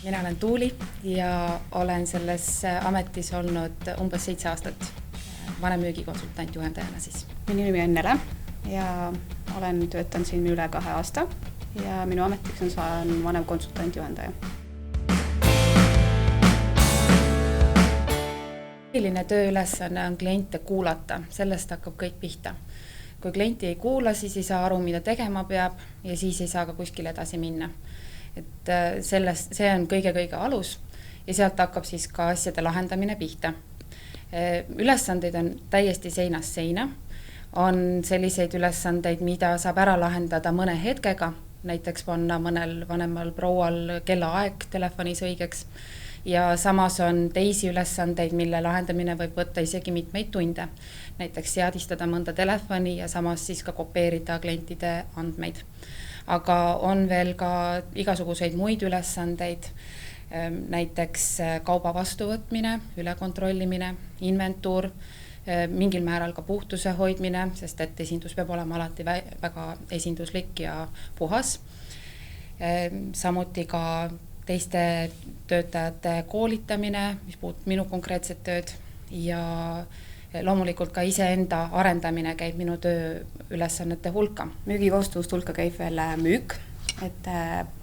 Mina olen Tuuli ja olen selles ametis olnud umbes 7 aastat vanemüügikonsultant juhendajana siis. Minu nimi on Nele ja olen töötanud siin üle 2 aasta ja minu ametiks on vanemkonsultant juhendaja. Põhiline tööülesanne on kliente kuulata, sellest hakkab kõik pihta. Kui klienti ei kuula, siis ei saa aru, mida tegema peab ja siis ei saa ka kuskil edasi minna. Et see on kõige alus ja sealt hakkab siis ka asjade lahendamine pihta. Ülesandeid on täiesti seinast seina. On selliseid ülesandeid, mida saab ära lahendada mõne hetkega, näiteks panna mõnel vanemal proual kellaaeg telefonis õigeks. Ja samas on teisi ülesandeid, mille lahendamine võib võtta isegi mitmeid tunde. Näiteks seadistada mõnda telefoni ja samas siis ka kopeerida klientide andmeid. Aga on veel ka igasuguseid muid ülesandeid, näiteks kauba vastuvõtmine, ülekontrollimine, inventuur, mingil määral ka puhtuse hoidmine, sest et esindus peab olema alati väga esinduslik ja puhas. Samuti ka teiste töötajate koolitamine, mis puudutab minu konkreetset tööd ja loomulikult ka iseenda arendamine käib minu tööülesannete hulka. Müügikohustust hulka käib veel müük, et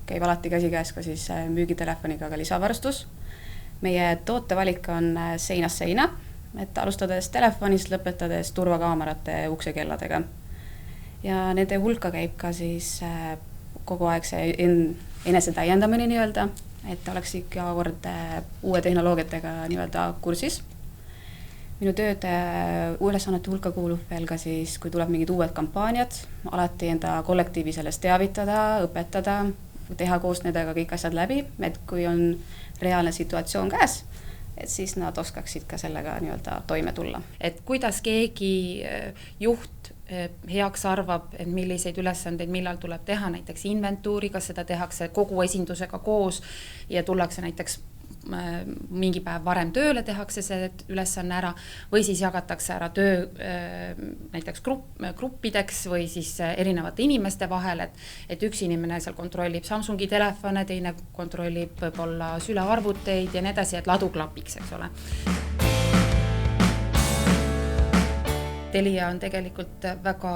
käib alati käsikäes ka siis müügitelefoniga ka lisavarustus. Meie tootevalik on seinast seina, et alustades telefonist, lõpetades turvakaamerate uksekelladega. Ja nende hulka käib ka siis kogu aeg see enese täiendamine nii-öelda, et oleks ikka kord uue tehnoloogiatega nii-öelda kursis. Minu tööd ülesannete hulka kuulub veel ka siis, kui tuleb mingid uued kampaaniad, alati enda kollektiivi sellest teavitada, õpetada, teha koos nendega kõik asjad läbi, et kui on reaalne situatsioon käes, et siis nad oskaksid ka sellega nii-öelda toime tulla. Et kuidas keegi juht heaks arvab, et milliseid ülesandeid millal tuleb teha, näiteks inventuuri, kas seda tehakse kogu esindusega koos ja tullakse näiteks mingi päev varem tööle tehakse see ülesanne ära või siis jagatakse ära töö näiteks gruppideks või siis erinevate inimeste vahel, et üks inimene seal kontrollib Samsungi telefone, teine kontrollib võib-olla sülearvuteid ja nii edasi, et ladu klapiks, eks ole. Telia on tegelikult väga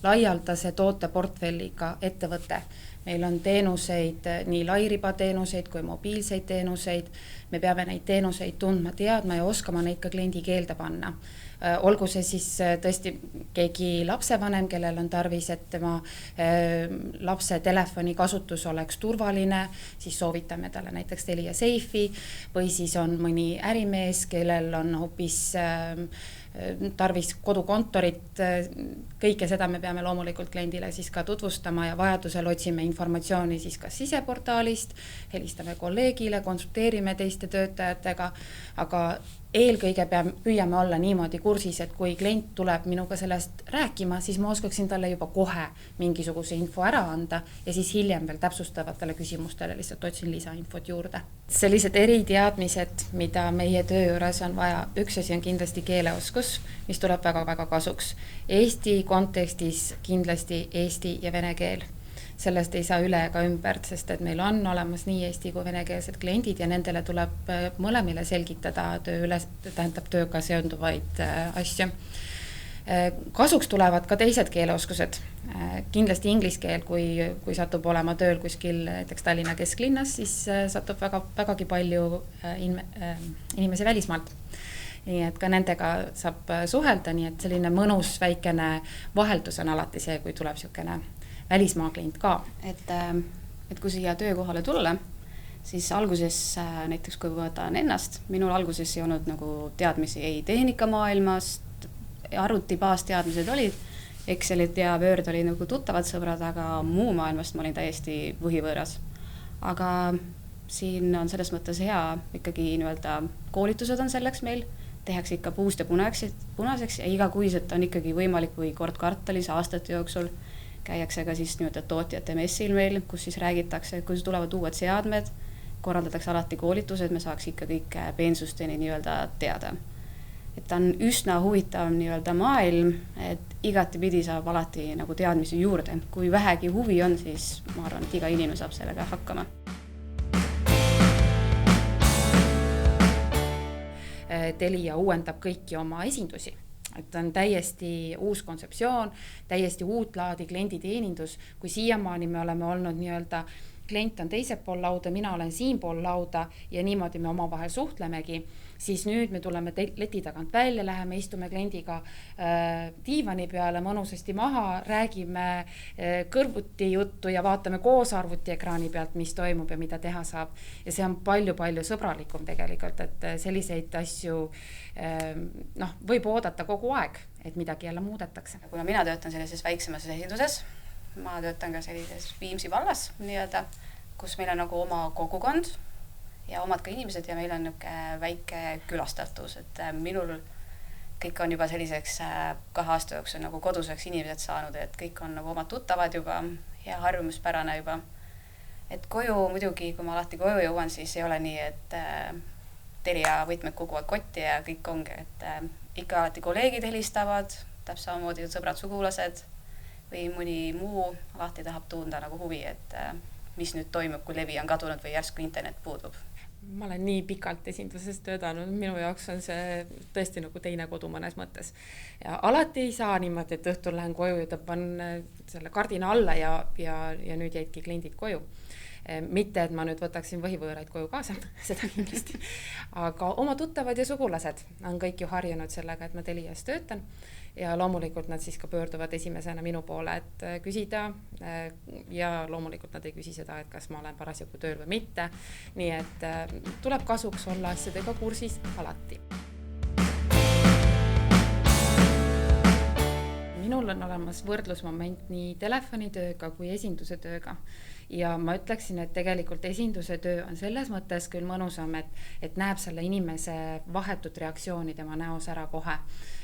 laialdase tooteportfelliga ettevõte. Meil on teenuseid, nii lairibateenuseid kui mobiilseid teenuseid. Me peame neid teenuseid tundma, teadma ja oskama neid ka kliendi keelde panna. Olgu see siis tõesti keegi lapsevanem, kellel on tarvis, et tema lapse telefoni kasutus oleks turvaline, siis soovitame talle näiteks Telia Safe'i või siis on mõni ärimees, kellel on hoopis tarvis kodukontorit, kõike seda me peame loomulikult kliendile siis ka tutvustama ja vajadusel otsime informatsiooni siis kas siseportaalist, helistame kolleegile, konsulteerime teiste töötajatega, aga eelkõige püüame olla niimoodi kursis, et kui klient tuleb minuga sellest rääkima, siis ma oskaksin talle juba kohe mingisuguse info ära anda ja siis hiljem veel täpsustavatele küsimustele lihtsalt otsin lisainfot juurde. Sellised eriteadmised, mida meie töö juures on vaja, üks asi on kindlasti keeleoskus, mis tuleb väga kasuks. Eesti kontekstis kindlasti eesti ja vene keel. Sellest ei saa üle ega ümbert, sest et meil on olemas nii eesti kui venekeelsed kliendid ja nendele tuleb mõlemile selgitada tööga seonduvaid asju. Kasuks tulevad ka teised keeleoskused. Kindlasti inglise keel, kui satub olema tööl kuskil näiteks Tallinna kesklinnas, siis satub vägagi palju inimesi välismaalt. Nii et ka nendega saab suhelda, nii et selline mõnus väikene vaheldus on alati see, kui tuleb niisugune välismaa klient ka. Et kui siia töökohale tulla, siis alguses näiteks kui võtan ennast, minul alguses ei olnud nagu teadmisi ei tehnikamaailmast, arvuti baasteadmised olid, Excelit ja Word oli nagu tuttavad sõbrad, aga muu maailmast ma olin täiesti põhivõõras. Aga siin on selles mõttes hea ikkagi nii-öelda koolitused on selleks meil, tehakse ikka puust ja punaseks ja igakuiselt on ikkagi võimalik või kord kvartalis aastate jooksul käiakse ka siis nii-öelda tootjate messil meil, kus siis räägitakse, kus tulevad uued seadmed, korraldatakse alati koolitused, me saaks ikka kõik peensusteni nii-öelda teada. Et ta on üsna huvitav nii-öelda maailm, et igati pidi saab alati nagu teadmisi juurde. Kui vähegi huvi on, siis ma arvan, et iga inimene saab sellega hakkama. Telia uuendab kõiki oma esindusi. Et on täiesti uus kontseptsioon, täiesti uut laadi klienditeenindus, kui siiamaani me oleme olnud nii-öelda klient on teisel pool lauda, mina olen siin pool lauda ja niimoodi me omavahel suhtlemegi, siis nüüd me tuleme leti tagant välja, läheme istume kliendiga diivani peale mõnusasti maha, räägime kõrvuti juttu ja vaatame koos arvutiekraani pealt, mis toimub ja mida teha saab. Ja see on palju-palju sõbralikum tegelikult, et selliseid asju võib oodata kogu aeg, et midagi jälle muudetakse. Kuna mina töötan sellises väiksemas esinduses, ma töötan ka sellises Viimsi vallas nii-öelda, kus meil on nagu oma kogukond ja omad ka inimesed ja meil on väike külastatus, et minul kõik on juba selliseks 2 aasta jooksul nagu koduseks inimesed saanud, et kõik on nagu omad tuttavad juba ja harjumuspärane juba. Et koju muidugi, kui ma alati koju jõuan, siis ei ole nii, et Telia võtmed koguvad kotti ja kõik ongi, et ikka alati kolleegid helistavad, täpselt samamoodi sõbrad, sugulased või mõni muu alati tahab tunda nagu huvi, et mis nüüd toimub, kui levi on kadunud või järsku internet puudub. Ma olen nii pikalt esinduses töötanud, minu jaoks on see tõesti nagu teine kodu mõnes mõttes. Ja alati ei saa niimoodi, et õhtul lähen koju ja tõpan selle kardina alla ja nüüd jäidki kliendid koju. Mitte, et ma nüüd võtaksin võhivõõraid koju kaasa, seda kindlasti. Aga oma tuttavad ja sugulased on kõik ju harjunud sellega, et ma Telias töötan. Ja loomulikult nad siis ka pöörduvad esimesena minu poole, et küsida ja loomulikult nad ei küsi seda, et kas ma olen parasjagu tööl või mitte. Nii et tuleb kasuks olla asjadega kursis alati. Minul on olemas võrdlusmoment nii telefonitööga kui esinduse tööga. Ja ma ütleksin, et tegelikult esinduse töö on selles mõttes küll mõnusam, et näeb selle inimese vahetut reaktsiooni tema näos ära kohe.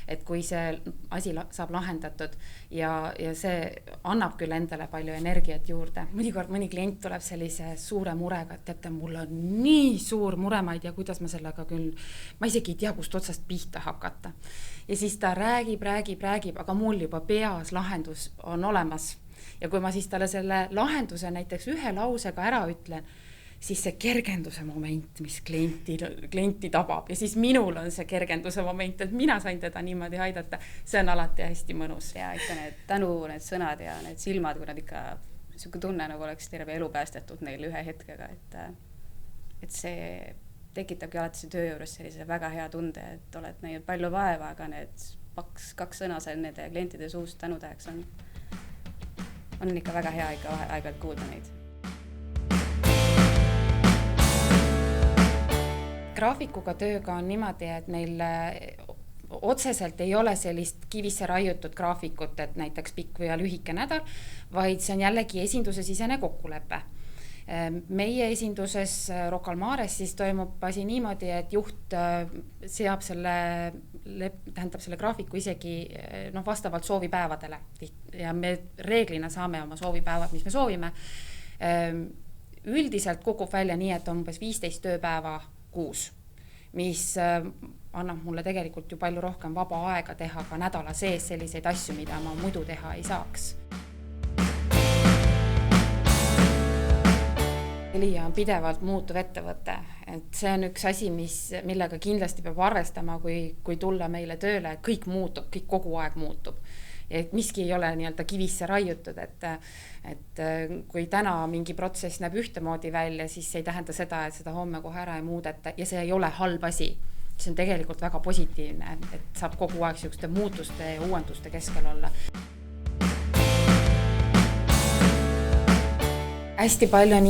Et kui see asi saab lahendatud ja see annab küll endale palju energiat juurde. Mõnikord mõni klient tuleb sellise suure murega, et teate, mul on nii suur mure, ma ei tea, kuidas ma sellega küll, ma isegi ei tea, kust otsast pihta hakata. Ja siis ta räägib, aga mul juba peas lahendus on olemas. Ja kui ma siis talle selle lahenduse näiteks ühe lausega ära ütlen, siis see kergenduse moment, mis klienti tabab ja siis minul on see kergenduse moment, et mina sain teda niimoodi aidata, see on alati hästi mõnus. Ja ikka need sõnad ja need silmad, kui nad ikka selline tunne, nagu oleks terve elu päästetud neil ühe hetkega, et see tekitabki alati see töö juures sellise väga hea tunde, et oled näinud palju vaeva, aga need 2 sõna seal nende klientide suust tänutäheks on ikka väga hea ikka aeg-ajalt kuulda neid. Graafikuga tööga on niimoodi, et meil otseselt ei ole sellist kivisse raiutud graafikut, et näiteks pikk või lühike nädal, vaid see on jällegi esinduse sisene kokkulepe. Meie esinduses Rocca al Mares siis toimub asi niimoodi, et juht seab selle graafiku isegi vastavalt soovipäevadele ja me reeglina saame oma soovipäevad, mis me soovime. Üldiselt kukub välja nii, et on umbes 15 tööpäeva kuus, mis annab mulle tegelikult ju palju rohkem vaba aega teha ka nädala sees selliseid asju, mida ma muidu teha ei saaks. Telia on pidevalt muutuv ettevõte, et see on üks asi, millega kindlasti peab arvestama, kui tulla meile tööle, kõik muutub, kõik kogu aeg muutub. Ja miski ei ole nii-öelda kivisse raiutud, et kui täna mingi protsess näeb ühtemoodi välja, siis see ei tähenda seda, et seda homme kohe ära ei muudeta ja see ei ole halb asi. See on tegelikult väga positiivne, et saab kogu aeg sellised muutuste ja uuenduste keskel olla. Hästi palju on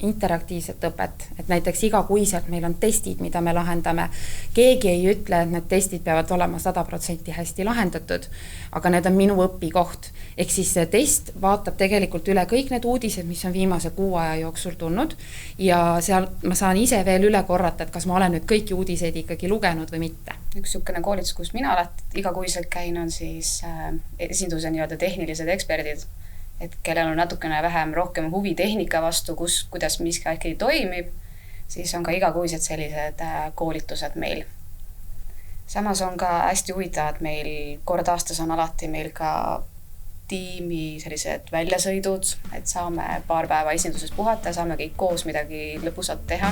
interaktiivset õpet, et näiteks igakuiselt meil on testid, mida me lahendame. Keegi ei ütle, et need testid peavad olema 100% hästi lahendatud, aga need on minu õpikoht. Ehk siis see test vaatab tegelikult üle kõik need uudised, mis on viimase 6 aja jooksul tulnud ja seal ma saan ise veel üle korrata, et kas ma olen nüüd kõiki uudiseid ikkagi lugenud või mitte. Üks niisugune koolitus, kus mina alati igakuiselt käin, on siis esinduse nii-öelda tehnilised eksperdid, et kellel on natukene rohkem huvi tehnika vastu, kuidas miski toimib, siis on ka igakuised sellised koolitused meil. Samas on ka hästi huvitavad meil, kord aastas on alati meil ka tiimi sellised väljasõidud, et saame paar päeva esinduses puhata, saame kõik koos midagi lõpusalt teha.